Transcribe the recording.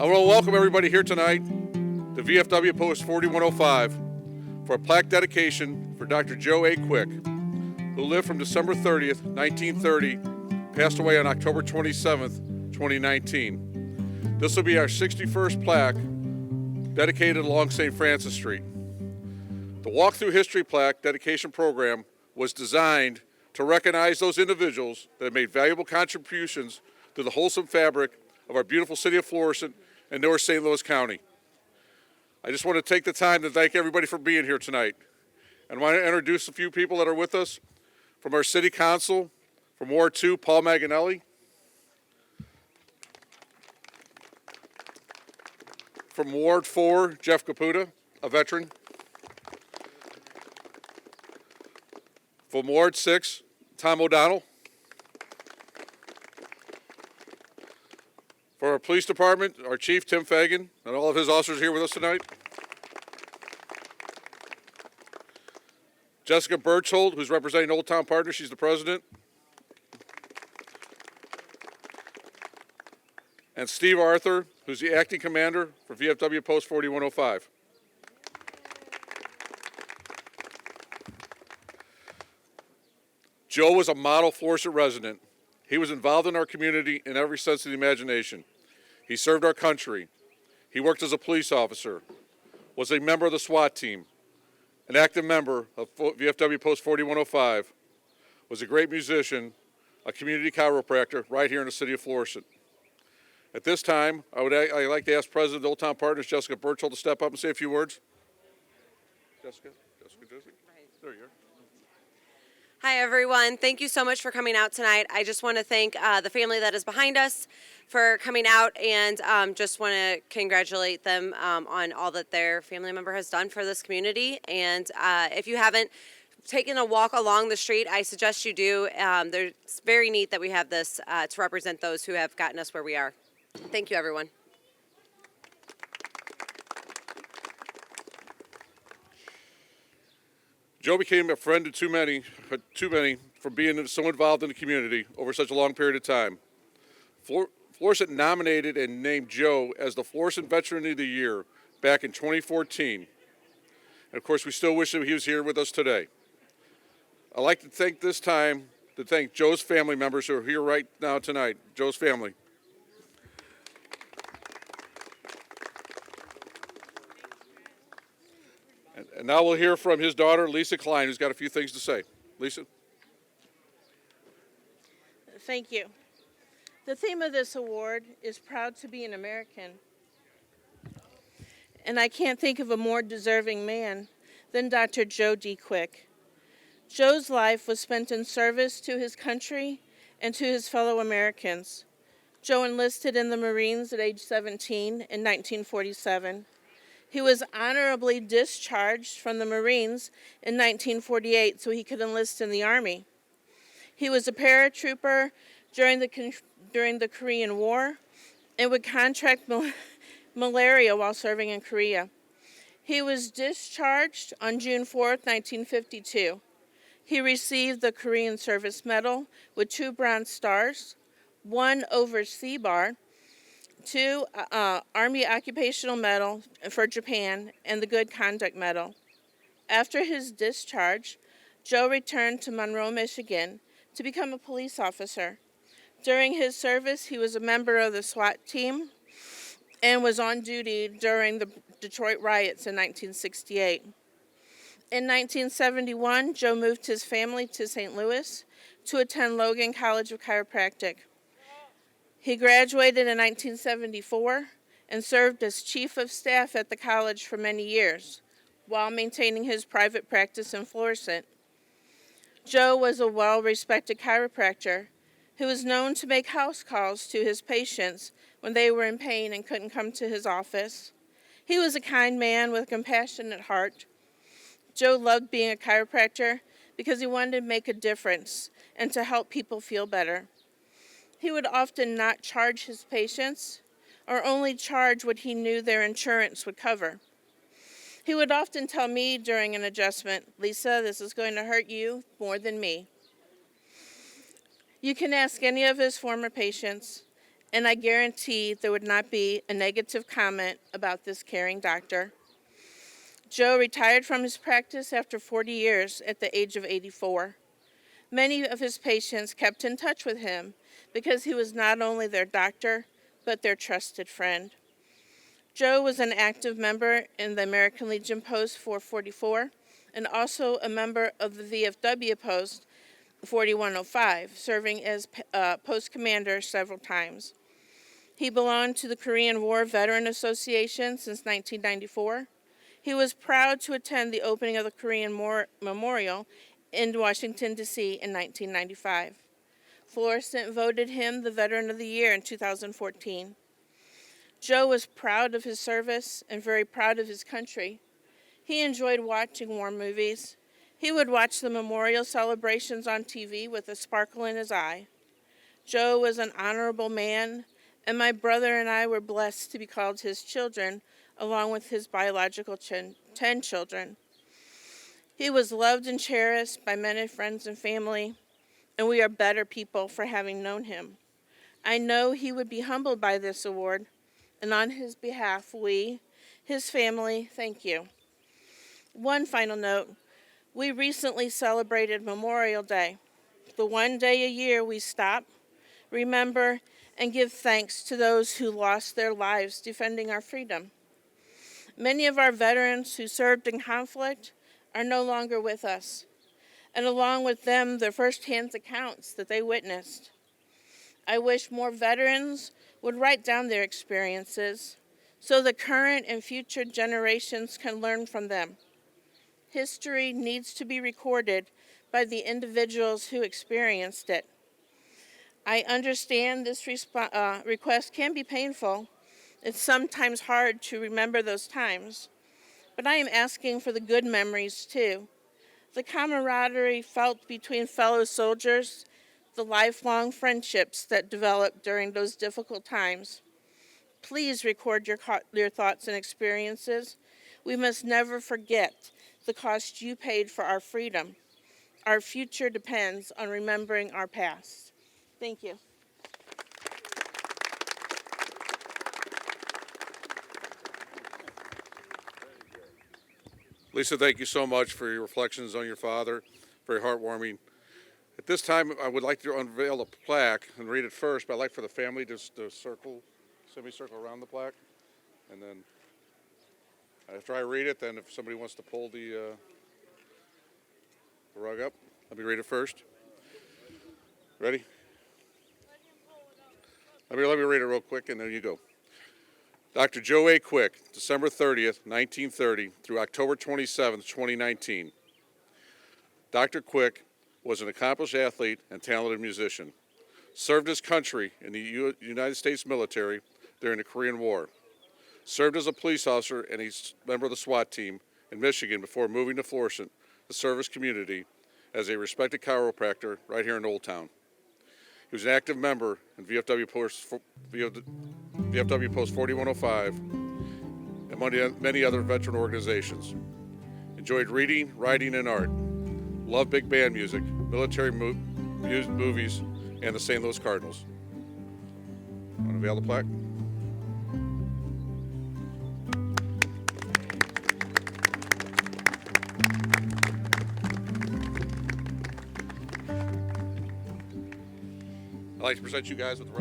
I want to welcome everybody here tonight to VFW Post 4105 for a plaque dedication for Dr. Joe A. Quick, who lived from December 30th, 1930, passed away on October 27th, 2019. This will be our 61st plaque dedicated along St. Francis Street. The Walk Through History plaque dedication program was designed to recognize those individuals that have made valuable contributions to the wholesome fabric of our beautiful city of Florissant and North St. Louis County. I just want to take the time to thank everybody for being here tonight. And I want to introduce a few people that are with us from our city council, from Ward 2, Paul Maganelli. From Ward 4, Jeff Caputa, a veteran. From Ward 6, Tom O'Donnell. For our police department, our chief, Tim Fagan, and all of his officers here with us tonight. Jessica Birchhold, who's representing Old Town Partners, she's the president. And Steve Arthur, who's the acting commander for VFW Post 4105. Joe was a model Florissant resident. He was involved in our community in every sense of the imagination. He served our country. He worked as a police officer, was a member of the SWAT team, an active member of VFW Post 4105, was a great musician, a community chiropractor right here in the city of Florissant. At this time, I'd like to ask President of Old Town Partners, Jessica Birchhold, to step up and say a few words. Jessica. There you are. Hi, everyone. Thank you so much for coming out tonight. I just want to thank the family that is behind us for coming out, and just want to congratulate them on all that their family member has done for this community. And if you haven't taken a walk along the street, I suggest you do. It's very neat that we have this to represent those who have gotten us where we are. Thank you, everyone. Joe became a friend to too many from being so involved in the community over such a long period of time. Florissant nominated and named Joe as the Florissant Veteran of the Year back in 2014. And of course, we still wish that he was here with us today. I'd like to take this time to thank Joe's family members who are here right now tonight, Joe's family. And now we'll hear from his daughter, Lisa Klein, who's got a few things to say. Lisa? Thank you. The theme of this award is Proud to be an American. And I can't think of a more deserving man than Dr. Joe D. Quick. Joe's life was spent in service to his country and to his fellow Americans. Joe enlisted in the Marines at age 17 in 1947. He was honorably discharged from the Marines in 1948 so he could enlist in the Army. He was a paratrooper during the Korean War and would contract malaria while serving in Korea. He was discharged on June 4th, 1952. He received the Korean Service Medal with 2 Bronze Stars, 1 Overseas Bar, 2 Army Occupational Medal for Japan, and the Good Conduct Medal. After his discharge, Joe returned to Monroe, Michigan to become a police officer. During his service, he was a member of the SWAT team and was on duty during the Detroit riots in 1968. In 1971, Joe moved his family to St. Louis to attend Logan College of Chiropractic. He graduated in 1974 and served as chief of staff at the college for many years while maintaining his private practice in Florissant. Joe was a well-respected chiropractor who was known to make house calls to his patients when they were in pain and couldn't come to his office. He was a kind man with a compassionate heart. Joe loved being a chiropractor because he wanted to make a difference and to help people feel better. He would often not charge his patients or only charge what he knew their insurance would cover. He would often tell me during an adjustment, "Lisa, this is going to hurt you more than me." You can ask any of his former patients, and I guarantee there would not be a negative comment about this caring doctor. Joe retired from his practice after 40 years at the age of 84. Many of his patients kept in touch with him because he was not only their doctor, but their trusted friend. Joe was an active member in the American Legion Post 444 and also a member of the VFW Post 4105, serving as post commander several times. He belonged to the Korean War Veteran Association since 1994. He was proud to attend the opening of the Korean War Memorial in Washington, D.C. in 1995. Florissant voted him the Veteran of the Year in 2014. Joe was proud of his service and very proud of his country. He enjoyed watching war movies. He would watch the memorial celebrations on TV with a sparkle in his eye. Joe was an honorable man, and my brother and I were blessed to be called his children, along with his biological 10 children. He was loved and cherished by many friends and family, and we are better people for having known him. I know he would be humbled by this award, and on his behalf, we, his family, thank you. One final note, we recently celebrated Memorial Day, the one day a year we stop, remember, and give thanks to those who lost their lives defending our freedom. Many of our veterans who served in conflict are no longer with us, and along with them, their firsthand accounts that they witnessed. I wish more veterans would write down their experiences so the current and future generations can learn from them. History needs to be recorded by the individuals who experienced it. I understand this request can be painful. It's sometimes hard to remember those times, but I am asking for the good memories too. The camaraderie felt between fellow soldiers, the lifelong friendships that developed during those difficult times. Please record your thoughts and experiences. We must never forget the cost you paid for our freedom. Our future depends on remembering our past. Thank you. Lisa, thank you so much for your reflections on your father. Very heartwarming. At this time, I would like to unveil a plaque and read it first, but I'd like for the family just to semicircle around the plaque. And then after I read it, then if somebody wants to pull the rug up, let me read it first. Ready? Let me read it real quick, and then you go. Dr. Joe A. Quick, December 30th, 1930 through October 27th, 2019. Dr. Quick was an accomplished athlete and talented musician. Served his country in the United States military during the Korean War. Served as a police officer and a member of the SWAT Team in Michigan before moving to Florissant to serve his community as a respected chiropractor right here in Old Town. He was an active member in VFW Post 4105 and many other veteran organizations. Enjoyed reading, writing, and art. Loved big band music, military movies, and the St. Louis Cardinals. Want to unveil the plaque? I'd like to present you guys with the